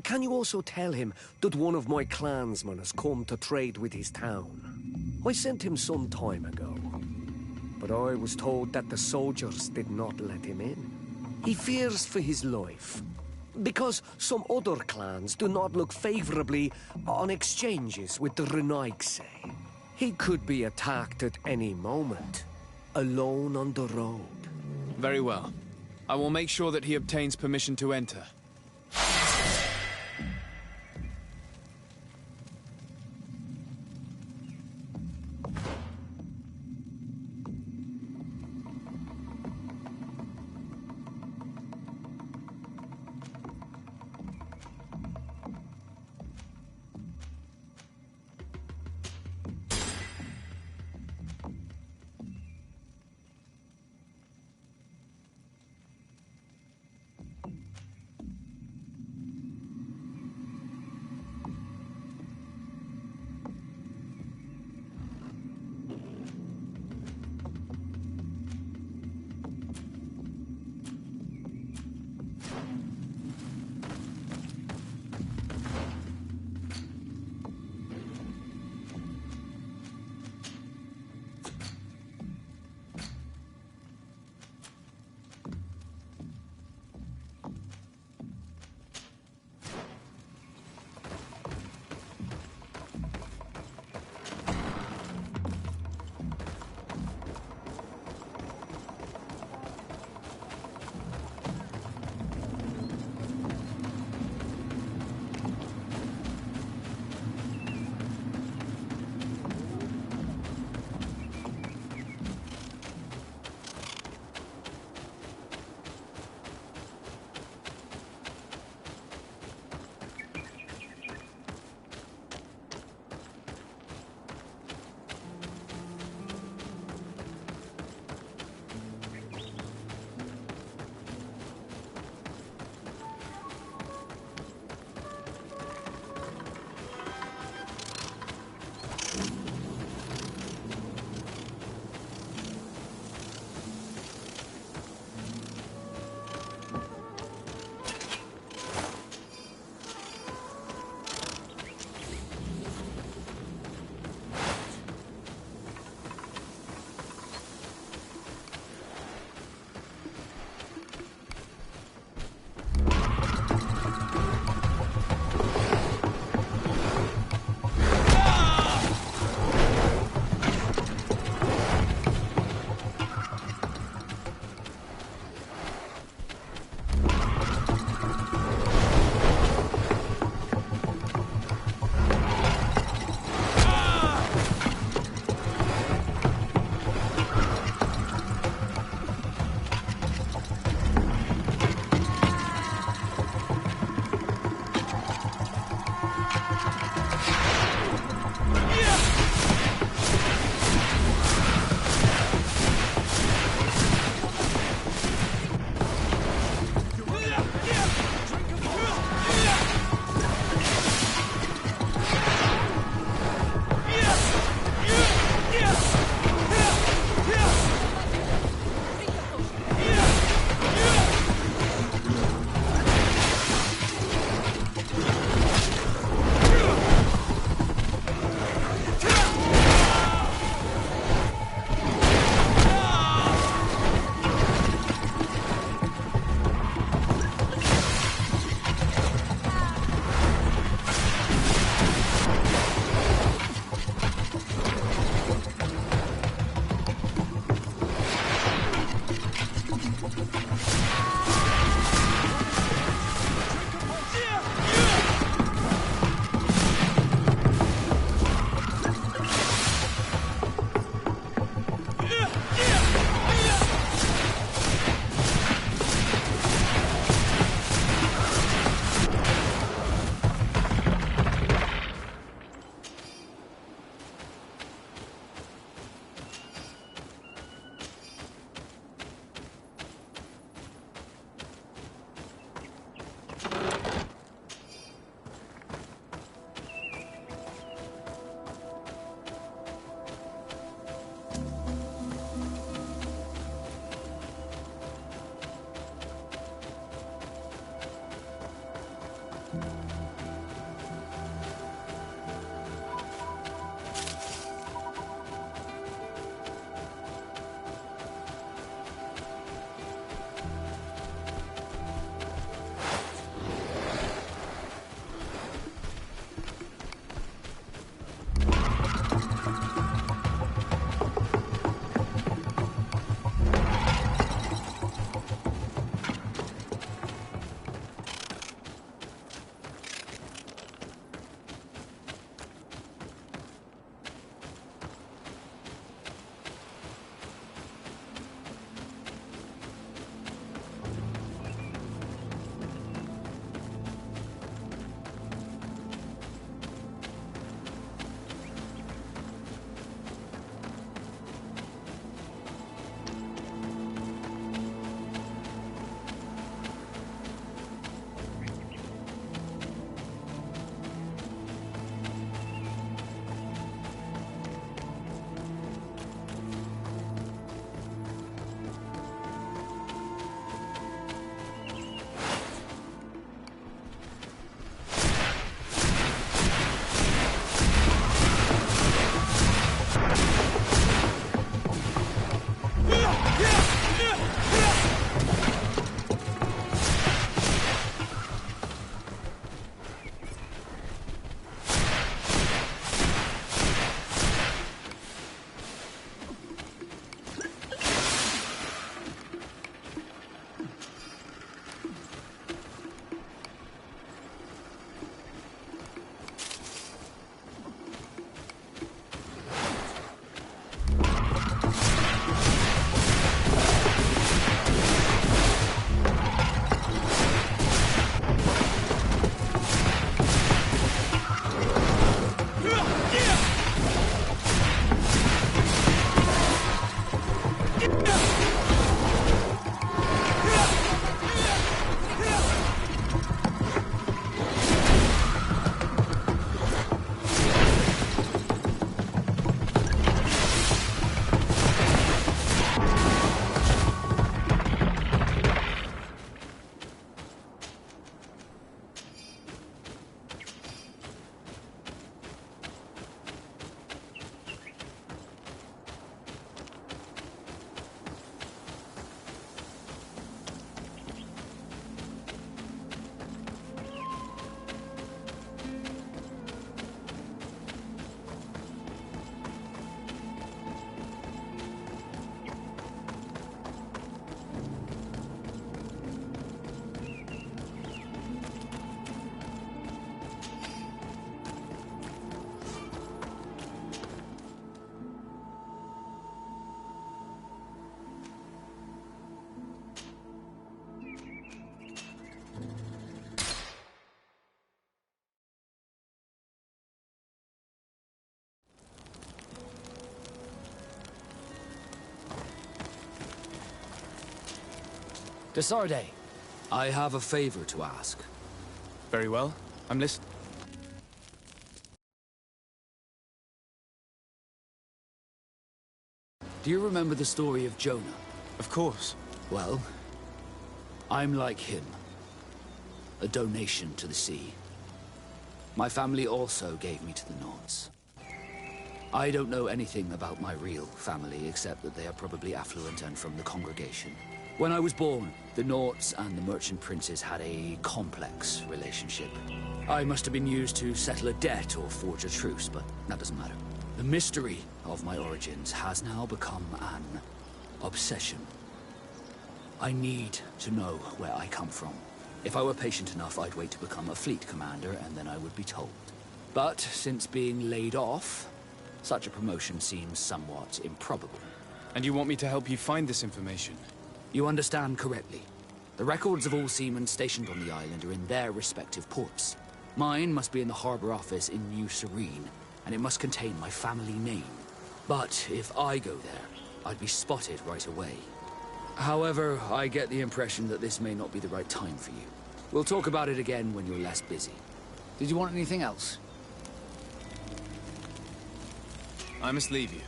I: can you also tell him that one of my clansmen has come to trade with his town? I sent him some time ago, but I was told that the soldiers did not let him in. He fears for his life, because some other clans do not look favorably on exchanges with the Renaigse. He could be attacked at any moment, alone on the road.
C: Very well. I will make sure that he obtains permission to enter.
E: Desarde, I have a favor to ask.
C: Very well. I'm listening.
E: Do you remember the story of Jonah?
C: Of course.
E: Well, I'm like him. A donation to the sea. My family also gave me to the Nords. I don't know anything about my real family, except that they are probably affluent and from the congregation. When I was born, the Nords and the merchant princes had a complex relationship. I must have been used to settle a debt or forge a truce, but that doesn't matter. The mystery of my origins has now become an obsession. I need to know where I come from. If I were patient enough, I'd wait to become a fleet commander, and then I would be told. But since being laid off, such a promotion seems somewhat improbable.
C: And you want me to help you find this information?
E: You understand correctly. The records of all seamen stationed on the island are in their respective ports. Mine must be in the harbor office in New Serene, and it must contain my family name. But if I go there, I'd be spotted right away. However, I get the impression that this may not be the right time for you. We'll talk about it again when you're less busy. Did you want anything else?
C: I must leave you.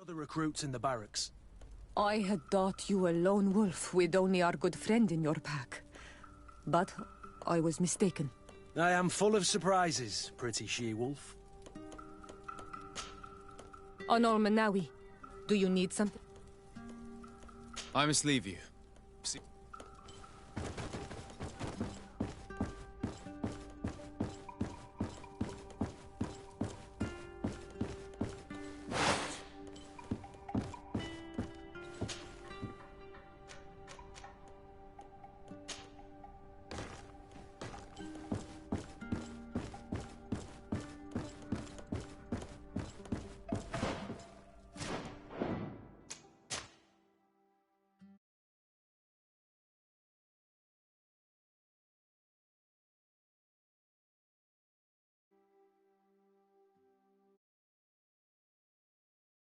D: Other recruits in the barracks.
J: I had thought you a lone wolf with only our good friend in your pack. But I was mistaken.
D: I am full of surprises, pretty she-wolf.
J: On Olmanawi, do you need something?
C: I must leave you.